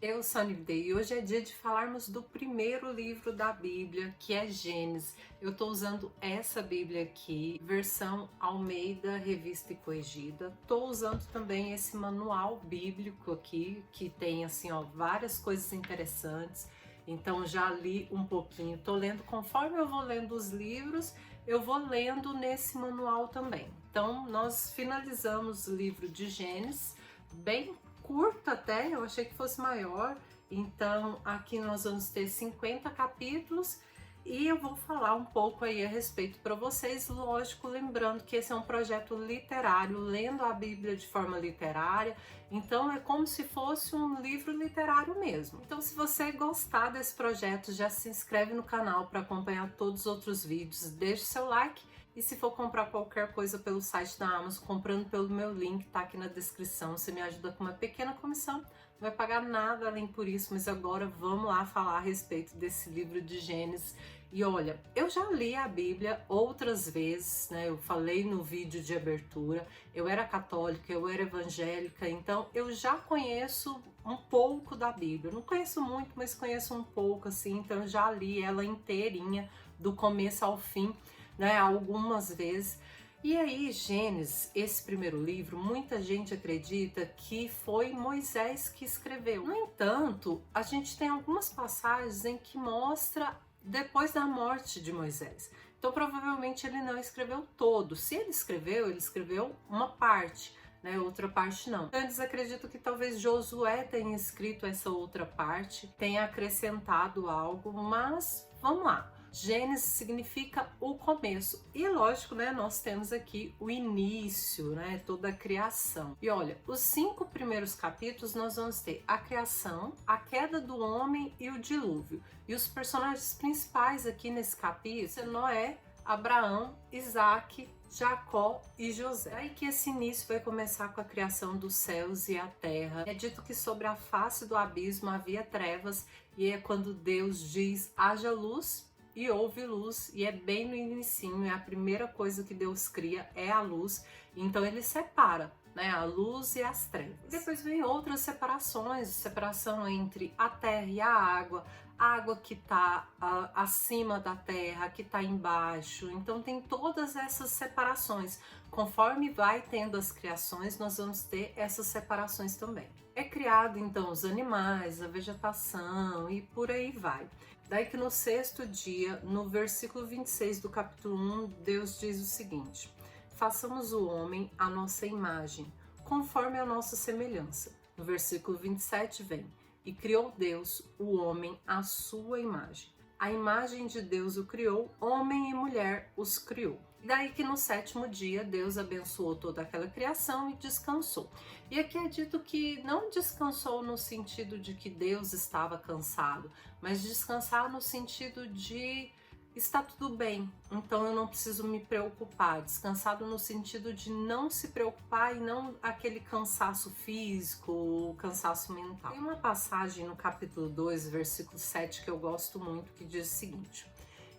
Eu sou a Nivdei e hoje é dia de falarmos do primeiro livro da Bíblia, que é Gênesis. Eu estou usando essa Bíblia aqui, versão Almeida, Revista e Corrigida. Estou usando também esse manual bíblico aqui, que tem assim, ó, várias coisas interessantes. Então já li um pouquinho, estou lendo conforme eu vou lendo os livros, eu vou lendo nesse manual também. Então nós finalizamos o livro de Gênesis, bem curto até, eu achei que fosse maior. Então aqui nós vamos ter 50 capítulos e eu vou falar um pouco aí a respeito para vocês, lógico, lembrando que esse é um projeto literário, lendo a Bíblia de forma literária, então é como se fosse um livro literário mesmo. Então se você gostar desse projeto, já se inscreve no canal para acompanhar todos os outros vídeos, deixe seu like. E se for comprar qualquer coisa pelo site da Amazon, comprando pelo meu link, tá aqui na descrição, você me ajuda com uma pequena comissão, não vai pagar nada além por isso, mas agora vamos lá falar a respeito desse livro de Gênesis. E olha, eu já li a Bíblia outras vezes, né? Eu falei no vídeo de abertura, eu era católica, eu era evangélica, então eu já conheço um pouco da Bíblia. Não conheço muito, mas conheço um pouco, assim, então eu já li ela inteirinha, do começo ao fim, né, algumas vezes. E aí, Gênesis, esse primeiro livro, muita gente acredita que foi Moisés que escreveu. No entanto, a gente tem algumas passagens em que mostra depois da morte de Moisés. Então, provavelmente ele não escreveu todo. Se ele escreveu uma parte, né, outra parte não. Então, eles acreditam que talvez Josué tenha escrito essa outra parte, tenha acrescentado algo, mas vamos lá. Gênesis significa o começo e lógico, né, nós temos aqui o início, né, toda a criação. E olha, os 5 primeiros capítulos nós vamos ter a criação, a queda do homem e o dilúvio. E os personagens principais aqui nesse capítulo são Noé, Abraão, Isaac, Jacó e José. Aí que esse início vai começar com a criação dos céus e a terra. É dito que sobre a face do abismo havia trevas e é quando Deus diz haja luz e houve luz, e é bem no inicinho, é a primeira coisa que Deus cria, é a luz, então ele separa, né, a luz e as trevas. Depois vem outras separações, separação entre a terra e a água que está acima da terra, que está embaixo, então tem todas essas separações. Conforme vai tendo as criações, nós vamos ter essas separações também. É criado então os animais, a vegetação e por aí vai. Daí que no 6º dia, no versículo 26 do capítulo 1, Deus diz o seguinte: façamos o homem à nossa imagem, conforme a nossa semelhança. No versículo 27 vem: e criou Deus o homem à sua imagem. A imagem de Deus o criou, homem e mulher os criou. Daí que no 7º dia Deus abençoou toda aquela criação e descansou. E aqui é dito que não descansou no sentido de que Deus estava cansado, mas descansar no sentido de está tudo bem, então eu não preciso me preocupar. Descansado no sentido de não se preocupar e não aquele cansaço físico ou cansaço mental. Tem uma passagem no capítulo 2, versículo 7, que eu gosto muito, que diz o seguinte: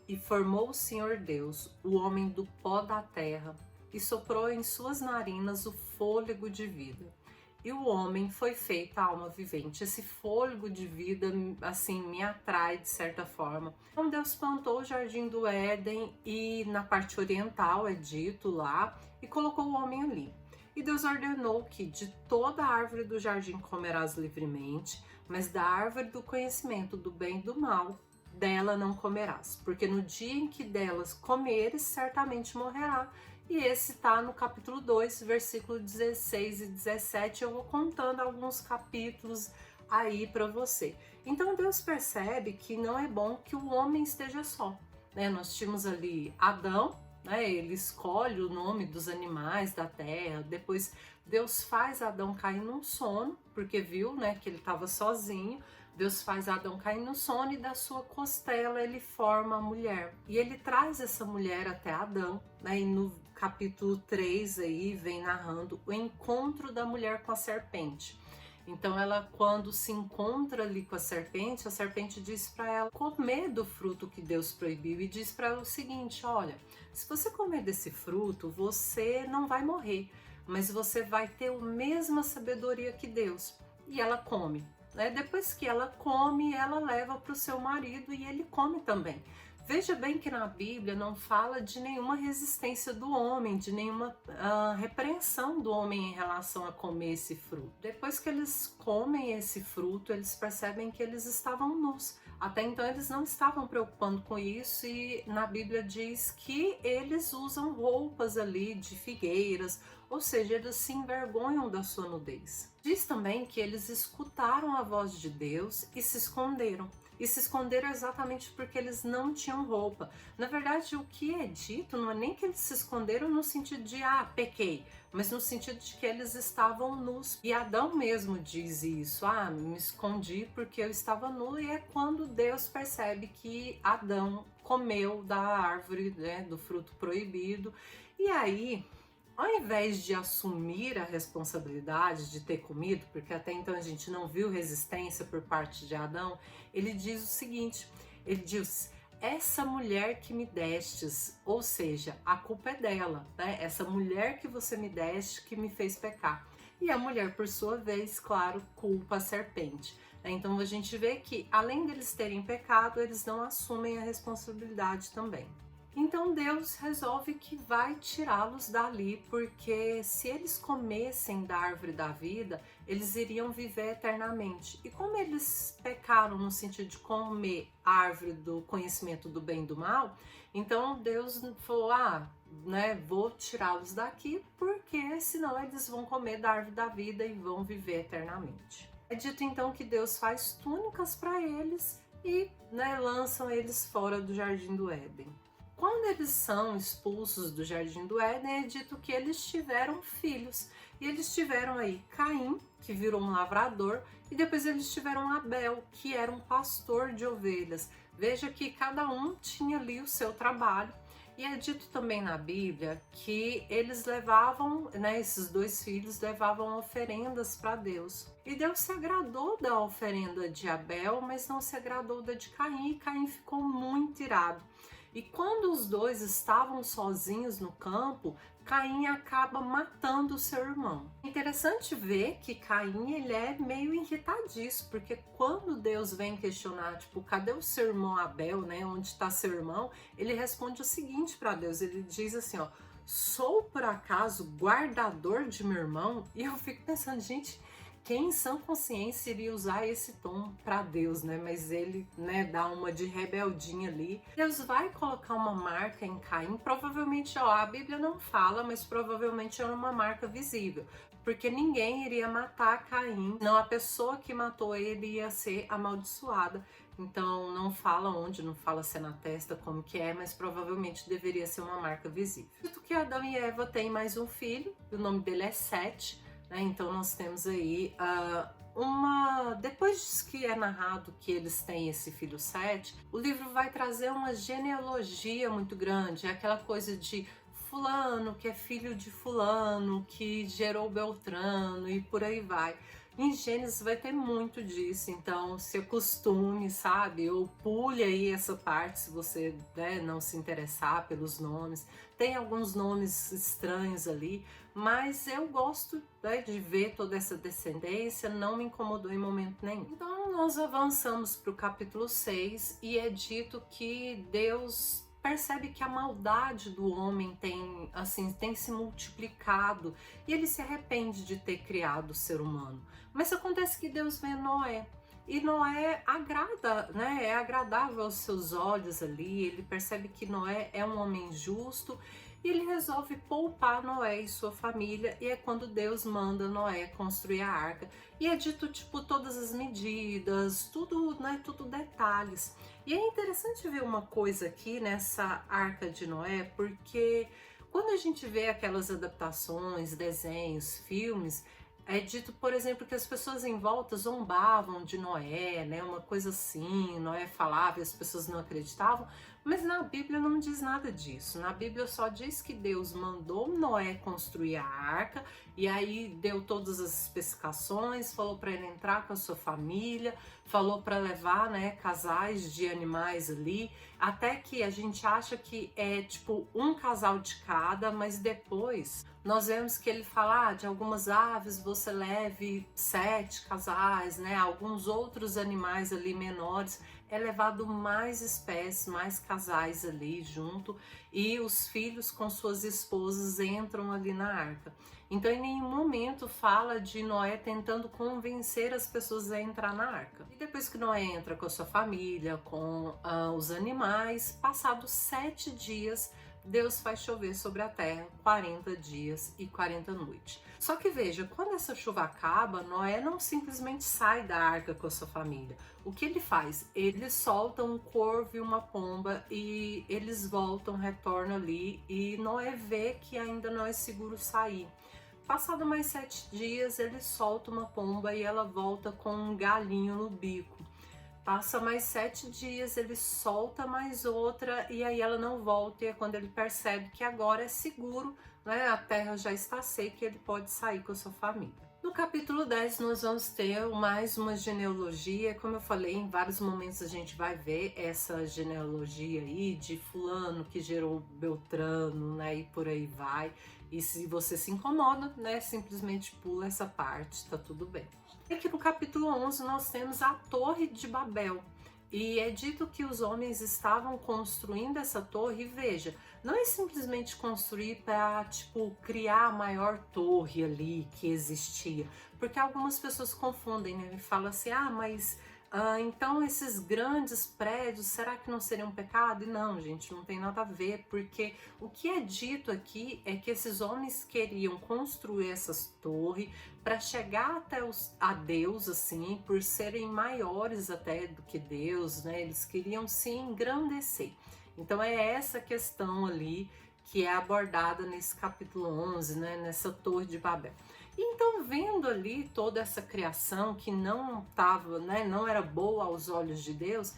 e formou o Senhor Deus o homem do pó da terra e soprou em suas narinas o fôlego de vida. E o homem foi feito a alma vivente. Esse fôlego de vida, assim, me atrai de certa forma. Então Deus plantou o jardim do Éden e na parte oriental, é dito lá, e colocou o homem ali. E Deus ordenou que de toda a árvore do jardim comerás livremente, mas da árvore do conhecimento do bem e do mal, dela não comerás, porque no dia em que delas comeres, certamente morrerá. E esse está no capítulo 2, versículo 16 e 17. Eu vou contando alguns capítulos aí para você. Então Deus percebe que não é bom que o homem esteja só, né? Nós tínhamos ali Adão, né? Ele escolhe o nome dos animais da terra. Depois Deus faz Adão cair num sono, porque viu, né, que ele estava sozinho. Deus faz Adão cair no sono e da sua costela ele forma a mulher. E ele traz essa mulher até Adão, né? E no capítulo 3 aí vem narrando o encontro da mulher com a serpente. Então ela, quando se encontra ali com a serpente diz para ela comer do fruto que Deus proibiu e diz para ela o seguinte: olha, se você comer desse fruto, você não vai morrer, mas você vai ter a mesma sabedoria que Deus. E ela come. né? Depois que ela come, ela leva para o seu marido e ele come também. Veja bem que na Bíblia não fala de nenhuma resistência do homem, de nenhuma repreensão do homem em relação a comer esse fruto. Depois que eles comem esse fruto, eles percebem que eles estavam nus. Até então eles não estavam preocupando com isso e na Bíblia diz que eles usam roupas ali de figueiras, ou seja, eles se envergonham da sua nudez. Diz também que eles escutaram a voz de Deus e se esconderam. E se esconderam exatamente porque eles não tinham roupa. Na verdade, o que é dito não é nem que eles se esconderam no sentido de, pequei, mas no sentido de que eles estavam nus. E Adão mesmo diz isso, me escondi porque eu estava nu, e é quando Deus percebe que Adão comeu da árvore, né, do fruto proibido. E aí, ao invés de assumir a responsabilidade de ter comido, porque até então a gente não viu resistência por parte de Adão, ele diz o seguinte, ele diz: essa mulher que me destes, ou seja, a culpa é dela, né? Essa mulher que você me deste que me fez pecar. E a mulher, por sua vez, claro, culpa a serpente. Então a gente vê que, além deles terem pecado, eles não assumem a responsabilidade também. Então Deus resolve que vai tirá-los dali, porque se eles comessem da árvore da vida, eles iriam viver eternamente. E como eles pecaram no sentido de comer a árvore do conhecimento do bem e do mal, então Deus falou, vou tirá-los daqui, porque senão eles vão comer da árvore da vida e vão viver eternamente. É dito então que Deus faz túnicas para eles e lançam eles fora do Jardim do Éden. Quando eles são expulsos do Jardim do Éden, é dito que eles tiveram filhos. E eles tiveram aí Caim, que virou um lavrador, e depois eles tiveram Abel, que era um pastor de ovelhas. Veja que cada um tinha ali o seu trabalho. E é dito também na Bíblia que eles levavam, esses dois filhos levavam oferendas para Deus. E Deus se agradou da oferenda de Abel, mas não se agradou da de Caim, e Caim ficou muito irado. E quando os dois estavam sozinhos no campo, Caim acaba matando o seu irmão. É interessante ver que Caim ele é meio irritadiço, porque quando Deus vem questionar, cadê o seu irmão Abel, né? Onde está seu irmão? Ele responde o seguinte para Deus, ele diz assim, sou por acaso guardador de meu irmão? E eu fico pensando, gente, quem em sã consciência iria usar esse tom para Deus, né? Mas ele, dá uma de rebeldinha ali. Deus vai colocar uma marca em Caim, provavelmente, a Bíblia não fala, mas provavelmente era uma marca visível, porque ninguém iria matar Caim, não, a pessoa que matou ele ia ser amaldiçoada. Então não fala onde, não fala se é na testa, como que é, mas provavelmente deveria ser uma marca visível. Dito que Adão e Eva têm mais um filho, o nome dele é Sete. Então nós temos aí depois que é narrado que eles têm esse filho Sete, o livro vai trazer uma genealogia muito grande, é aquela coisa de fulano que é filho de fulano, que gerou Beltrano e por aí vai. Em Gênesis vai ter muito disso, então se acostume, sabe? Ou pule aí essa parte se você não se interessar pelos nomes. Tem alguns nomes estranhos ali, mas eu gosto de ver toda essa descendência, não me incomodou em momento nenhum. Então nós avançamos para o capítulo 6 e é dito que Deus percebe que a maldade do homem tem se multiplicado e ele se arrepende de ter criado o ser humano. Mas acontece que Deus vê Noé. E Noé agrada, é agradável aos seus olhos ali, ele percebe que Noé é um homem justo e ele resolve poupar Noé e sua família, e é quando Deus manda Noé construir a arca. E é dito, todas as medidas, tudo, tudo detalhes. E é interessante ver uma coisa aqui nessa arca de Noé, porque quando a gente vê aquelas adaptações, desenhos, filmes, é dito, por exemplo, que as pessoas em volta zombavam de Noé, uma coisa assim, Noé falava e as pessoas não acreditavam, mas na Bíblia não diz nada disso. Na Bíblia só diz que Deus mandou Noé construir a arca e aí deu todas as especificações, falou para ele entrar com a sua família, falou para levar, casais de animais ali, até que a gente acha que é um casal de cada, mas depois nós vemos que ele fala de algumas aves você leve 7 casais, né? Alguns outros animais ali menores, é levado mais espécies, mais casais ali junto, e os filhos com suas esposas entram ali na arca. Então em nenhum momento fala de Noé tentando convencer as pessoas a entrar na arca. E depois que Noé entra com a sua família, com os animais, passados 7 dias, Deus faz chover sobre a terra 40 dias e 40 noites. Só que veja, quando essa chuva acaba, Noé não simplesmente sai da arca com a sua família. O que ele faz? Ele solta um corvo e uma pomba e eles voltam, retornam ali, e Noé vê que ainda não é seguro sair. Passado mais 7 dias, ele solta uma pomba e ela volta com um galinho no bico. Passa mais 7 dias, ele solta mais outra e aí ela não volta, e é quando ele percebe que agora é seguro, né? A terra já está seca e ele pode sair com a sua família. No capítulo 10 nós vamos ter mais uma genealogia. Como eu falei, em vários momentos a gente vai ver essa genealogia aí de fulano que gerou Beltrano, né, e por aí vai. E se você se incomoda, né, simplesmente pula essa parte, tá tudo bem. Aqui no capítulo 11 nós temos a Torre de Babel. E é dito que os homens estavam construindo essa torre, e veja, não é simplesmente construir para, tipo, criar a maior torre ali que existia, porque algumas pessoas confundem, né, e falam assim, mas então esses grandes prédios, será que não seria um pecado? E não, gente, não tem nada a ver, porque o que é dito aqui é que esses homens queriam construir essas torres para chegar até a Deus, assim, por serem maiores até do que Deus, né? Eles queriam se engrandecer. Então é essa questão ali que é abordada nesse capítulo 11, né? Nessa Torre de Babel. Então, vendo ali toda essa criação que não estava, né, não era boa aos olhos de Deus,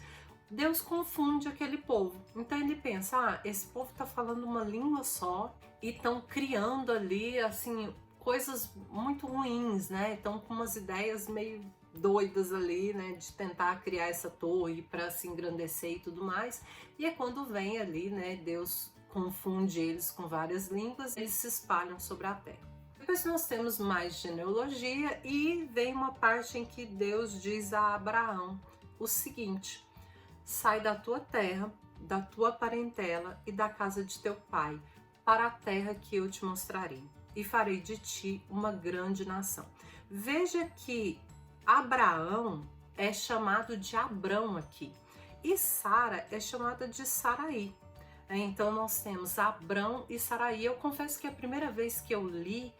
Deus confunde aquele povo. Então ele pensa, esse povo está falando uma língua só e estão criando ali, assim, coisas muito ruins, né? Estão com umas ideias meio doidas ali, né, de tentar criar essa torre para se engrandecer e tudo mais. E é quando vem ali, né, Deus confunde eles com várias línguas, eles se espalham sobre a terra. Depois nós temos mais genealogia e vem uma parte em que Deus diz a Abraão o seguinte: sai da tua terra, da tua parentela e da casa de teu pai, para a terra que eu te mostrarei, e farei de ti uma grande nação. Veja que Abraão é chamado de Abrão aqui, e Sara é chamada de Saraí. Então nós temos Abrão e Saraí. Eu confesso que a primeira vez que eu li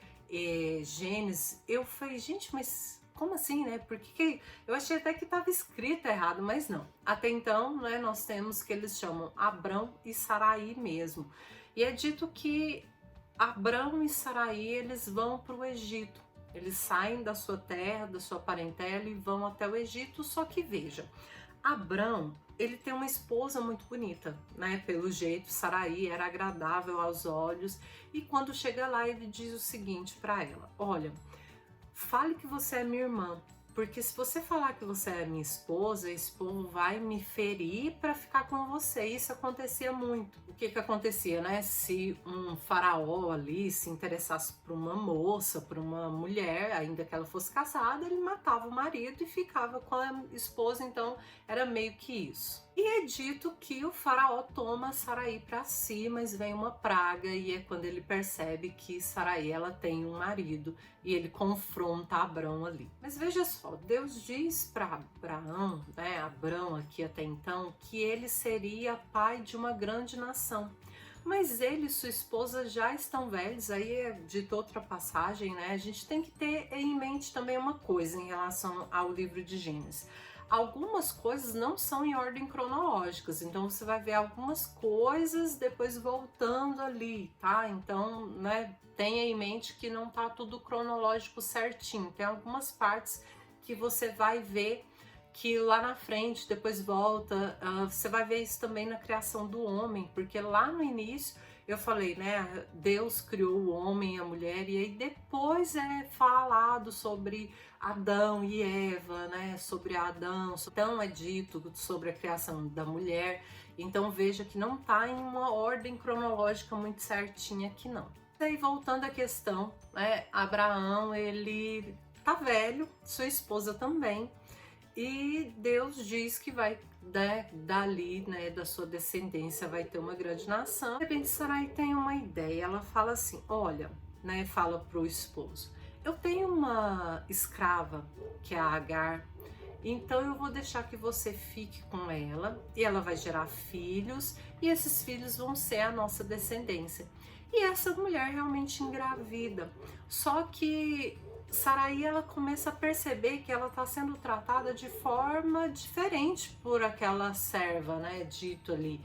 Gênesis, eu falei, gente, mas como assim, né? Porque eu achei até que estava escrito errado, mas não. Até então, né, nós temos que eles chamam Abrão e Saraí mesmo. E é dito que Abrão e Saraí, eles vão para o Egito. Eles saem da sua terra, da sua parentela e vão até o Egito. Só que veja, Abrão, ele tem uma esposa muito bonita, né? Pelo jeito, Saraí era agradável aos olhos. E quando chega lá, ele diz o seguinte para ela: olha, fale que você é minha irmã, porque se você falar que você é minha esposa, esse povo vai me ferir para ficar com você. Isso acontecia muito. O que acontecia, né? Se um faraó ali se interessasse por uma moça, por uma mulher, ainda que ela fosse casada, ele matava o marido e ficava com a esposa. Então era meio que isso. E é dito que o faraó toma Saraí para si, mas vem uma praga, e é quando ele percebe que Saraí, ela tem um marido, e ele confronta Abrão ali. Mas veja só, Deus diz para Abraão, né, Abrão aqui até então, que ele seria pai de uma grande nação. Mas ele e sua esposa já estão velhos, aí é dito outra passagem, né? A gente tem que ter em mente também uma coisa em relação ao livro de Gênesis. Algumas coisas não são em ordem cronológica, então você vai ver algumas coisas depois voltando ali, tá? Então, né, tenha em mente que não tá tudo cronológico certinho. Tem algumas partes que você vai ver que lá na frente, depois volta. Você vai ver isso também na criação do homem, porque lá no início eu falei, né, Deus criou o homem e a mulher, e aí depois é falado sobre Adão e Eva, né, sobre Adão, então é dito sobre a criação da mulher. Então veja que não tá em uma ordem cronológica muito certinha aqui não. E aí, voltando à questão, né, Abraão, ele tá velho, sua esposa também, e Deus diz que vai, né, dali, né, da sua descendência vai ter uma grande nação. De repente, Sarai tem uma ideia, ela fala assim, olha, né, fala pro esposo, eu tenho uma escrava, que é a Agar, então eu vou deixar que você fique com ela, e ela vai gerar filhos, e esses filhos vão ser a nossa descendência. E essa mulher realmente engravida. Só que Sarai, ela começa a perceber que ela está sendo tratada de forma diferente por aquela serva, né, dito ali.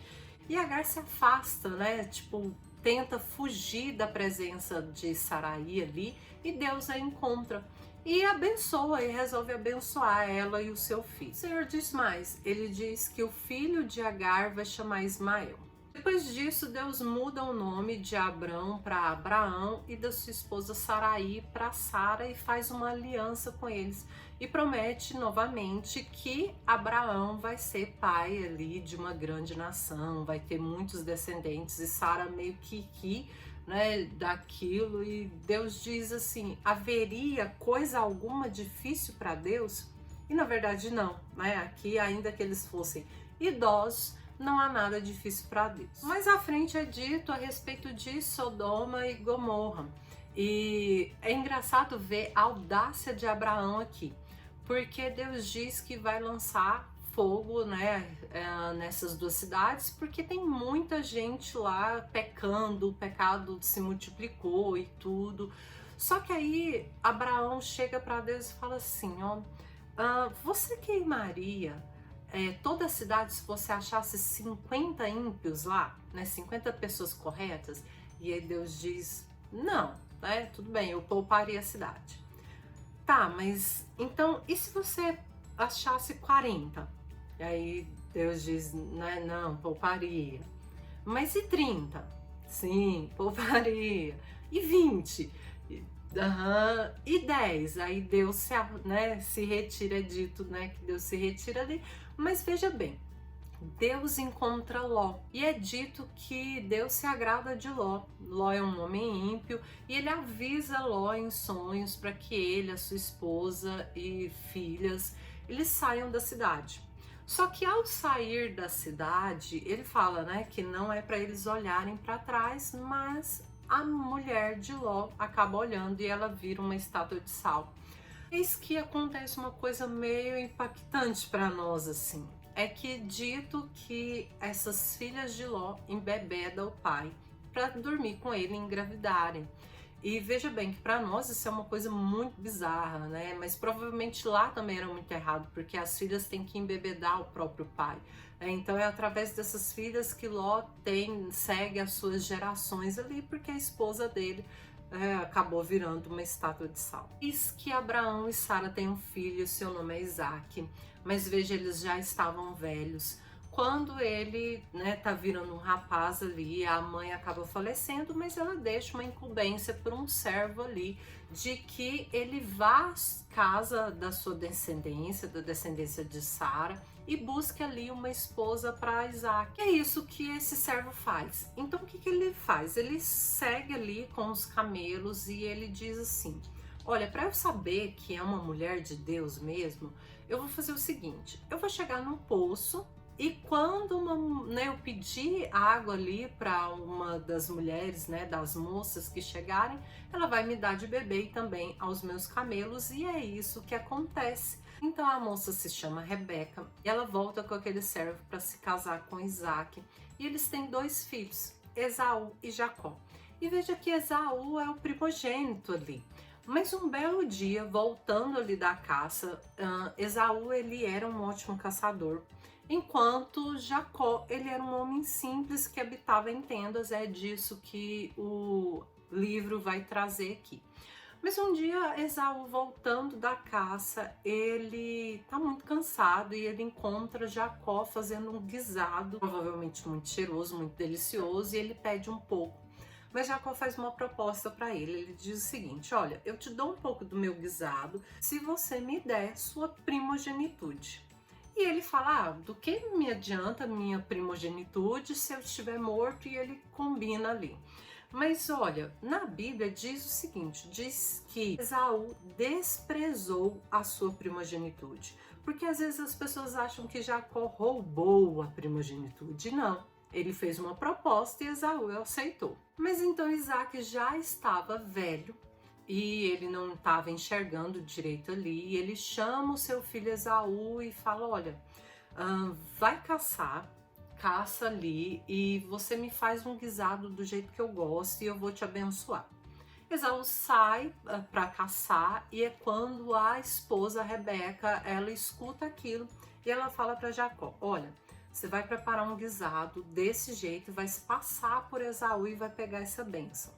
E Agar se afasta, né, tipo, tenta fugir da presença de Sarai ali, e Deus a encontra e abençoa, e resolve abençoar ela e o seu filho. O Senhor diz mais, ele diz que o filho de Agar vai chamar Ismael. Depois disso, Deus muda o nome de Abrão para Abraão e da sua esposa Sarai para Sara e faz uma aliança com eles e promete novamente que Abraão vai ser pai ali de uma grande nação, vai ter muitos descendentes, e Sara meio que ri, né, daquilo, e Deus diz assim, haveria coisa alguma difícil para Deus? E na verdade não, né? Aqui, ainda que eles fossem idosos, não há nada difícil para Deus. Mais à frente é dito a respeito de Sodoma e Gomorra. E é engraçado ver a audácia de Abraão aqui, porque Deus diz que vai lançar fogo, né, nessas duas cidades, porque tem muita gente lá pecando, o pecado se multiplicou e tudo. Só que aí Abraão chega para Deus e fala assim, ó, você queimaria toda a cidade se você achasse 50 ímpios lá, né, 50 pessoas corretas? E aí Deus diz, não, né, tudo bem, eu pouparia a cidade. Tá, mas então, e se você achasse 40? E aí Deus diz, né, não, pouparia. Mas e 30? Sim, pouparia. E 20? Aham. E 10? Aí Deus se, né, se retira, é dito, né, que Deus se retira ali. Mas veja bem, Deus encontra Ló, e é dito que Deus se agrada de Ló. Ló é um homem ímpio, e ele avisa Ló em sonhos para que ele, a sua esposa e filhas, eles saiam da cidade. Só que ao sair da cidade, ele fala, né, que não é para eles olharem para trás, mas a mulher de Ló acaba olhando e ela vira uma estátua de sal. Eis que acontece uma coisa meio impactante para nós, assim. É que dito que essas filhas de Ló embebedam o pai para dormir com ele e engravidarem. E veja bem que para nós isso é uma coisa muito bizarra, né? Mas provavelmente lá também era muito errado, porque as filhas têm que embebedar o próprio pai. Então é através dessas filhas que Ló segue as suas gerações ali, porque a esposa dele acabou virando uma estátua de sal. Diz que Abraão e Sara têm um filho, seu nome é Isaac, mas veja, eles já estavam velhos. Quando ele, né, tá virando um rapaz ali, a mãe acaba falecendo, mas ela deixa uma incumbência por um servo ali, de que ele vá à casa da sua descendência, da descendência de Sara, e busque ali uma esposa para Isaac. É isso que esse servo faz. Então o que ele faz? Ele segue ali com os camelos e ele diz assim, olha, para eu saber que é uma mulher de Deus mesmo, eu vou fazer o seguinte, eu vou chegar num poço, e quando eu pedir água ali para uma das mulheres, né, das moças que chegarem, ela vai me dar de beber e também aos meus camelos, e é isso que acontece. Então a moça se chama Rebeca, e ela volta com aquele servo para se casar com Isaac, e eles têm 2 filhos, Esaú e Jacó. E veja que Esaú é o primogênito ali. Mas um belo dia, voltando ali da caça, Esaú ele era um ótimo caçador, enquanto Jacó ele era um homem simples que habitava em tendas. É disso que o livro vai trazer aqui. Mas um dia Esaú, voltando da caça, ele tá muito cansado e ele encontra Jacó fazendo um guisado, provavelmente muito cheiroso, muito delicioso, e ele pede um pouco. Mas Jacó faz uma proposta para ele. Ele diz o seguinte, olha, eu te dou um pouco do meu guisado se você me der sua primogenitude. E ele fala, do que me adianta minha primogenitude se eu estiver morto? E ele combina ali. Mas olha, na Bíblia diz o seguinte, diz que Esaú desprezou a sua primogenitude. Porque às vezes as pessoas acham que Jacó roubou a primogenitude. Não, ele fez uma proposta e Esaú aceitou. Mas então Isaac já estava velho e ele não estava enxergando direito ali. E ele chama o seu filho Esaú e fala, olha, vai caçar, caça ali e você me faz um guisado do jeito que eu gosto e eu vou te abençoar. Esaú sai para caçar e é quando a esposa Rebeca, ela escuta aquilo e ela fala para Jacó, olha, você vai preparar um guisado desse jeito, vai se passar por Esaú e vai pegar essa bênção.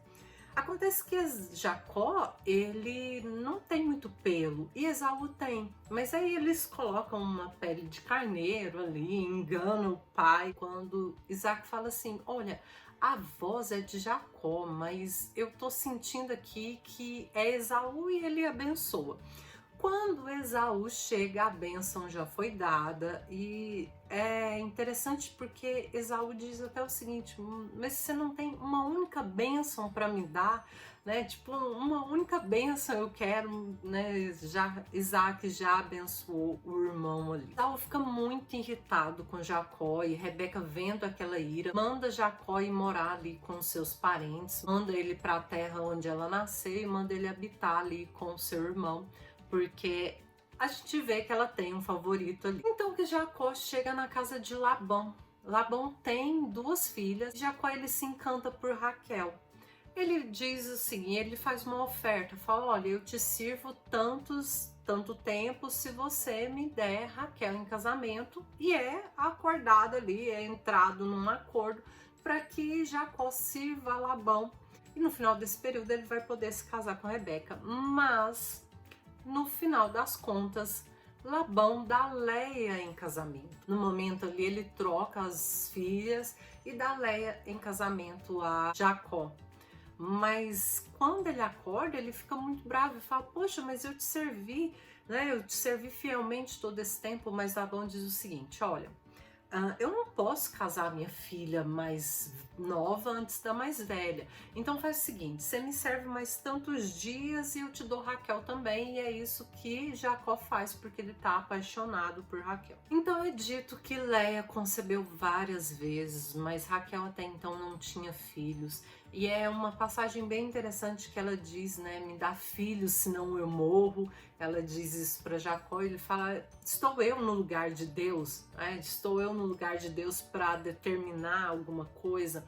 Acontece que Jacó, ele não tem muito pelo e Esaú tem, mas aí eles colocam uma pele de carneiro ali, enganam o pai, quando Isaac fala assim, olha, a voz é de Jacó, mas eu tô sentindo aqui que é Esaú e ele abençoa. Quando Esaú chega, a bênção já foi dada e é interessante porque Esaú diz até o seguinte, mas você não tem uma única bênção para me dar, né? Tipo, uma única bênção eu quero, né? Já, Isaac já abençoou o irmão ali. Esaú fica muito irritado com Jacó e Rebeca vendo aquela ira, manda Jacó ir morar ali com seus parentes, manda ele para a terra onde ela nasceu e manda ele habitar ali com seu irmão, porque a gente vê que ela tem um favorito ali. Então que Jacó chega na casa de Labão. Labão tem duas filhas, Jacó ele se encanta por Raquel. Ele diz assim, ele faz uma oferta, fala, olha, eu te sirvo tanto tempo se você me der Raquel em casamento, e é acordado ali, é entrado num acordo para que Jacó sirva a Labão. E no final desse período ele vai poder se casar com Rebeca, mas no final das contas, Labão dá Leia em casamento. No momento ali, ele troca as filhas e dá Leia em casamento a Jacó. Mas quando ele acorda, ele fica muito bravo e fala, poxa, mas eu te servi, né? Eu te servi fielmente todo esse tempo, mas Labão diz o seguinte, olha, eu não posso casar minha filha mais nova antes da mais velha. Então faz o seguinte, você me serve mais tantos dias e eu te dou Raquel também. E é isso que Jacó faz, porque ele está apaixonado por Raquel. Então é dito que Leia concebeu várias vezes, mas Raquel até então não tinha filhos. E é uma passagem bem interessante que ela diz, né, me dá filhos, senão eu morro. Ela diz isso para Jacó, ele fala, estou eu no lugar de Deus, né? Estou eu no lugar de Deus para determinar alguma coisa.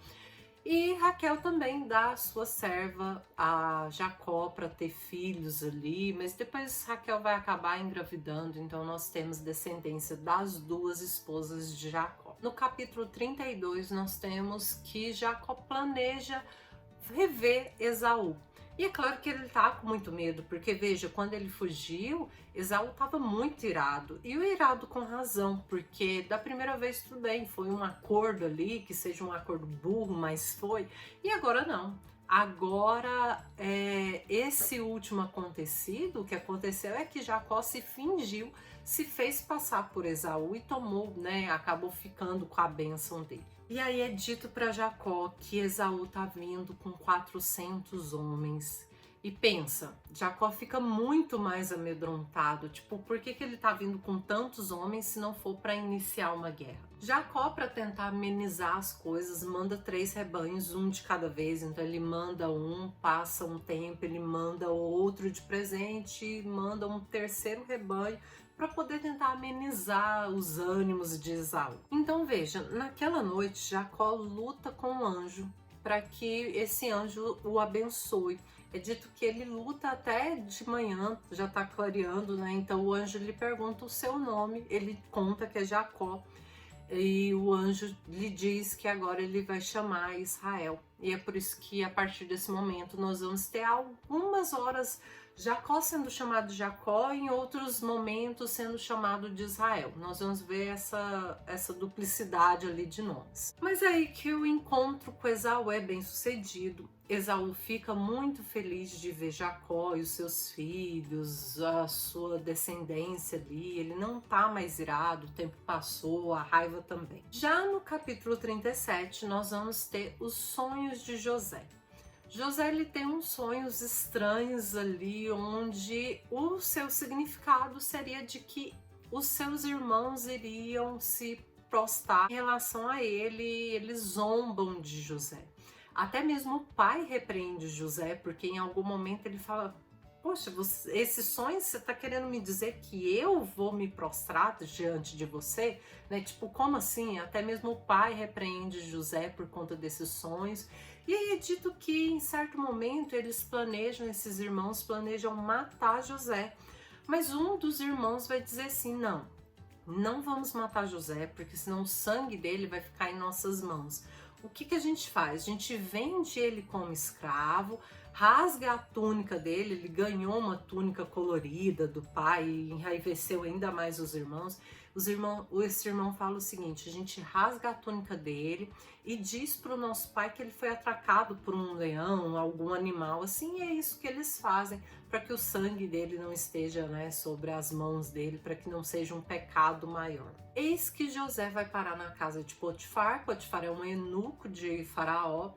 E Raquel também dá a sua serva a Jacó para ter filhos ali, mas depois Raquel vai acabar engravidando, então nós temos descendência das duas esposas de Jacó. No capítulo 32 nós temos que Jacó planeja rever Esaú. E é claro que ele tá com muito medo, porque veja, quando ele fugiu, Esaú estava muito irado. E o irado com razão, porque da primeira vez tudo bem, foi um acordo ali, que seja um acordo burro, mas foi. E agora não. Agora, esse último acontecido, o que aconteceu é que Jacó se fingiu, se fez passar por Esaú e tomou, né, acabou ficando com a bênção dele. E aí é dito para Jacó que Esaú tá vindo com 400 homens. E pensa, Jacó fica muito mais amedrontado, tipo, por que ele tá vindo com tantos homens se não for para iniciar uma guerra? Jacó, para tentar amenizar as coisas, manda 3 rebanhos, um de cada vez. Então ele manda um, passa um tempo, ele manda outro de presente, manda um terceiro rebanho para poder tentar amenizar os ânimos de Esaú. Então veja, naquela noite Jacó luta com o anjo para que esse anjo o abençoe. É dito que ele luta até de manhã, já está clareando, né? Então o anjo lhe pergunta o seu nome, ele conta que é Jacó. E o anjo lhe diz que agora ele vai chamar Israel. E é por isso que a partir desse momento nós vamos ter algumas horas Jacó sendo chamado de Jacó, em outros momentos sendo chamado de Israel. Nós vamos ver essa duplicidade ali de nomes. Mas é aí que o encontro com Esaú é bem sucedido. Esaú fica muito feliz de ver Jacó e os seus filhos, a sua descendência ali. Ele não tá mais irado, o tempo passou, a raiva também. Já no capítulo 37, nós vamos ter os sonhos de José. José ele tem uns sonhos estranhos ali, onde o seu significado seria de que os seus irmãos iriam se prostrar em relação a ele, eles zombam de José. Até mesmo o pai repreende José, porque em algum momento ele fala: poxa, esse sonho você está querendo me dizer que eu vou me prostrar diante de você? Né? Tipo, como assim? Até mesmo o pai repreende José por conta desses sonhos. E aí é dito que em certo momento esses irmãos planejam matar José. Mas um dos irmãos vai dizer assim: não, não vamos matar José, porque senão o sangue dele vai ficar em nossas mãos. O que a gente faz? A gente vende ele como escravo, rasga a túnica dele, ele ganhou uma túnica colorida do pai e enraiveceu ainda mais os irmãos. Esse irmão fala o seguinte: a gente rasga a túnica dele e diz para o nosso pai que ele foi atracado por um leão, algum animal assim, e é isso que eles fazem para que o sangue dele não esteja, né, sobre as mãos dele, para que não seja um pecado maior. Eis que José vai parar na casa de Potifar. Potifar é um eunuco de Faraó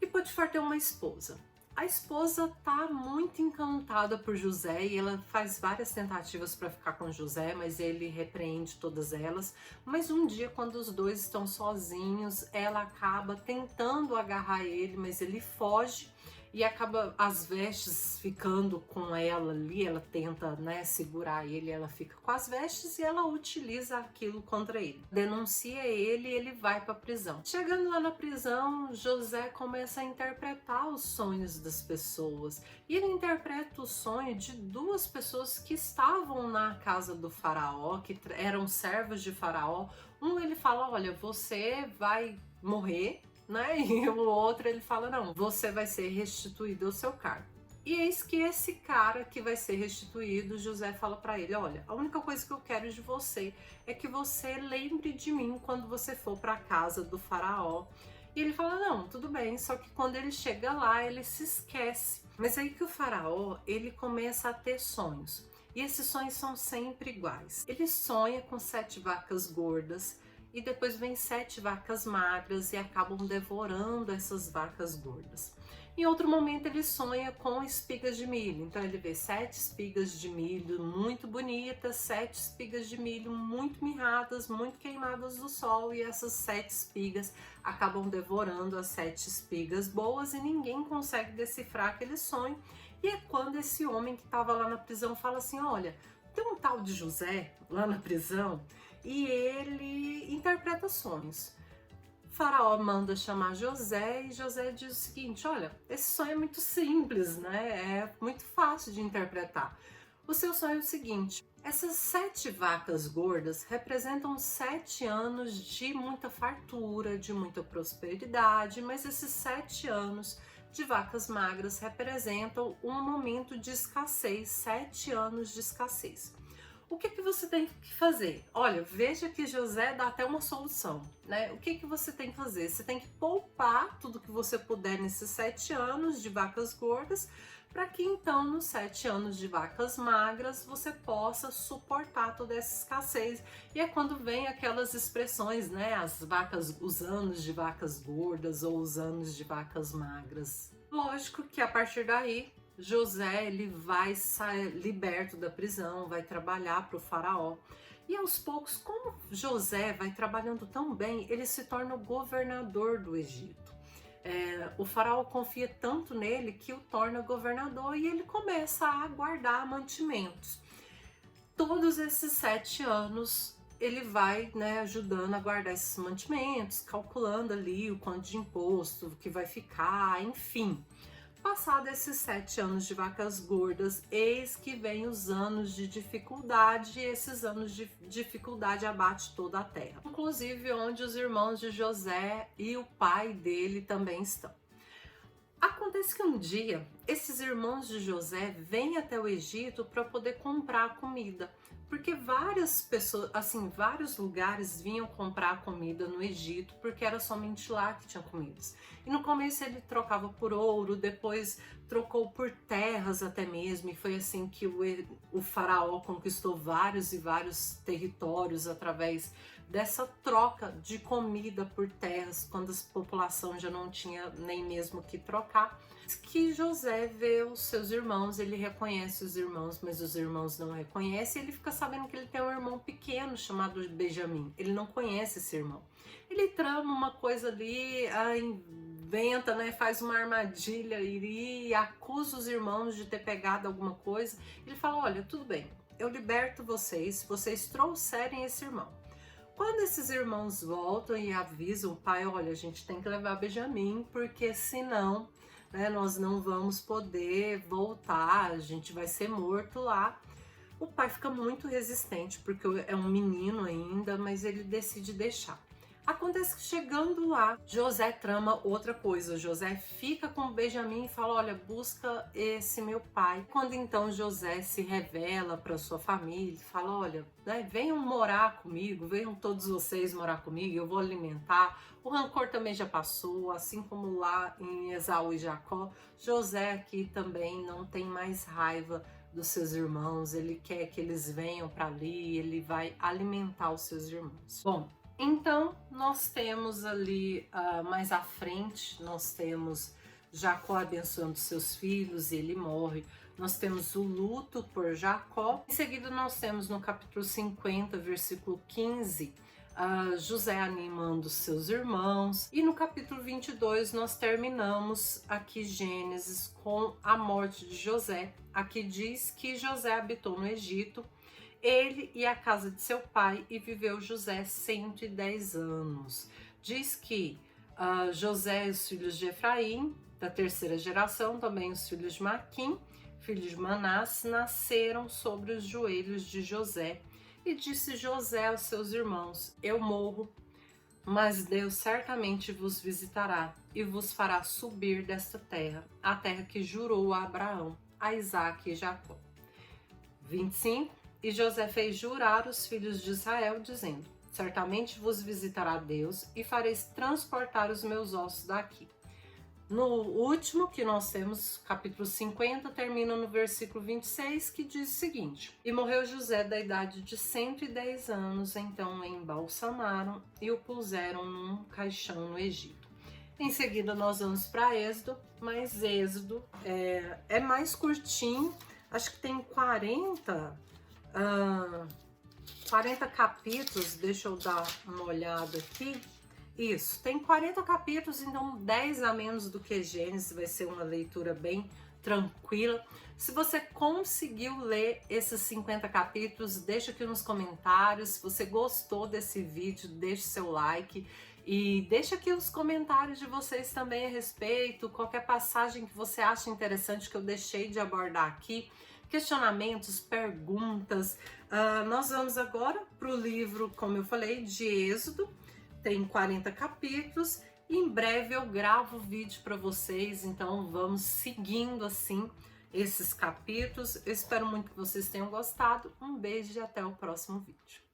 e Potifar tem uma esposa. A esposa tá muito encantada por José e ela faz várias tentativas para ficar com José, mas ele repreende todas elas. Mas um dia, quando os dois estão sozinhos, ela acaba tentando agarrar ele, mas ele foge e acaba as vestes ficando com ela ali. Ela tenta, né, segurar ele, ela fica com as vestes e ela utiliza aquilo contra ele. Denuncia ele e ele vai para a prisão. Chegando lá na prisão, José começa a interpretar os sonhos das pessoas. E ele interpreta o sonho de duas pessoas que estavam na casa do faraó, que eram servos de faraó. Um ele fala: olha, você vai morrer, né? E o outro ele fala: não, você vai ser restituído ao seu cargo. E eis que esse cara que vai ser restituído, José fala para ele: olha, a única coisa que eu quero de você é que você lembre de mim quando você for para a casa do faraó. E ele fala: não, tudo bem, só que quando ele chega lá, ele se esquece. Mas aí que o faraó, ele começa a ter sonhos. E esses sonhos são sempre iguais. Ele sonha com 7 vacas gordas, e depois vem 7 vacas magras e acabam devorando essas vacas gordas. Em outro momento ele sonha com espigas de milho, então ele vê 7 espigas de milho muito bonitas, 7 espigas de milho muito mirradas, muito queimadas do sol, e essas 7 espigas acabam devorando as 7 espigas boas e ninguém consegue decifrar aquele sonho. E é quando esse homem que estava lá na prisão fala assim: olha, tem um tal de José lá na prisão e ele interpreta sonhos. O faraó manda chamar José e José diz o seguinte: olha, esse sonho é muito simples, né? É muito fácil de interpretar. O seu sonho é o seguinte: essas 7 vacas gordas representam 7 anos de muita fartura, de muita prosperidade, mas esses 7 anos de vacas magras representam um momento de escassez, 7 anos de escassez. O que você tem que fazer? Olha, veja que José dá até uma solução, né? O que você tem que fazer? Você tem que poupar tudo que você puder nesses 7 anos de vacas gordas, para que então nos 7 anos de vacas magras você possa suportar toda essa escassez. E é quando vem aquelas expressões, né? Os anos de vacas gordas ou os anos de vacas magras. Lógico que a partir daí José ele vai sair liberto da prisão, vai trabalhar para o faraó. E aos poucos, como José vai trabalhando tão bem, ele se torna o governador do Egito. O faraó confia tanto nele que o torna governador e ele começa a guardar mantimentos. Todos esses 7 anos ele vai, né, ajudando a guardar esses mantimentos, calculando ali o quanto de imposto que vai ficar, enfim. Passado esses 7 anos de vacas gordas, eis que vem os anos de dificuldade, e esses anos de dificuldade abate toda a terra, inclusive onde os irmãos de José e o pai dele também estão. Acontece que um dia, esses irmãos de José vêm até o Egito para poder comprar comida, porque várias pessoas, assim, vários lugares vinham comprar comida no Egito, porque era somente lá que tinha comidas. E no começo ele trocava por ouro, depois trocou por terras até mesmo, e foi assim que o faraó conquistou vários e vários territórios através dessa troca de comida por terras, quando a população já não tinha nem mesmo que trocar. Que José vê os seus irmãos, ele reconhece os irmãos, mas os irmãos não reconhecem, ele fica sabendo que ele tem um irmão pequeno chamado Benjamim, ele não conhece esse irmão. Ele trama uma coisa ali, inventa, né, faz uma armadilha e acusa os irmãos de ter pegado alguma coisa. Ele fala, olha, tudo bem, eu liberto vocês se vocês trouxerem esse irmão. Quando esses irmãos voltam e avisam o pai, olha, a gente tem que levar Benjamim, porque senão, né, nós não vamos poder voltar, a gente vai ser morto lá. O pai fica muito resistente, porque é um menino ainda, mas ele decide deixar. Acontece que chegando lá, José trama outra coisa. José fica com o Benjamim e fala, olha, busca esse meu pai. Quando então José se revela para sua família, fala, olha, né, venham morar comigo, venham todos vocês morar comigo, eu vou alimentar. O rancor também já passou, assim como lá em Esaú e Jacó. José aqui também não tem mais raiva dos seus irmãos, ele quer que eles venham para ali, ele vai alimentar os seus irmãos. Bom, então nós temos ali mais à frente, nós temos Jacó abençoando seus filhos e ele morre. Nós temos o luto por Jacó. Em seguida nós temos no capítulo 50, versículo 15, José animando seus irmãos. E no capítulo 22 nós terminamos aqui Gênesis com a morte de José. Aqui diz que José habitou no Egito, ele e a casa de seu pai, e viveu José 110 anos. Diz que José e os filhos de Efraim, da terceira geração, também os filhos de Maquim, filhos de Manás, nasceram sobre os joelhos de José. E disse José aos seus irmãos, eu morro, mas Deus certamente vos visitará e vos fará subir desta terra, a terra que jurou a Abraão, a Isaque e Jacó. 25. E José fez jurar os filhos de Israel, dizendo, certamente vos visitará Deus e fareis transportar os meus ossos daqui. No último que nós temos, capítulo 50, termina no versículo 26, que diz o seguinte, e morreu José da idade de 110 anos, então o embalsamaram e o puseram num caixão no Egito. Em seguida nós vamos para Êxodo, mas Êxodo é mais curtinho, acho que tem 40 capítulos, deixa eu dar uma olhada aqui. Isso, tem 40 capítulos, então 10 a menos do que Gênesis, vai ser uma leitura bem tranquila. Se você conseguiu ler esses 50 capítulos, deixa aqui nos comentários. Se você gostou desse vídeo, deixa seu like e deixa aqui os comentários de vocês também a respeito, qualquer passagem que você acha interessante que eu deixei de abordar aqui, questionamentos, perguntas. Nós vamos agora para o livro, como eu falei, de Êxodo. Tem 40 capítulos e em breve eu gravo vídeo para vocês, então vamos seguindo assim esses capítulos. Eu espero muito que vocês tenham gostado. Um beijo e até o próximo vídeo.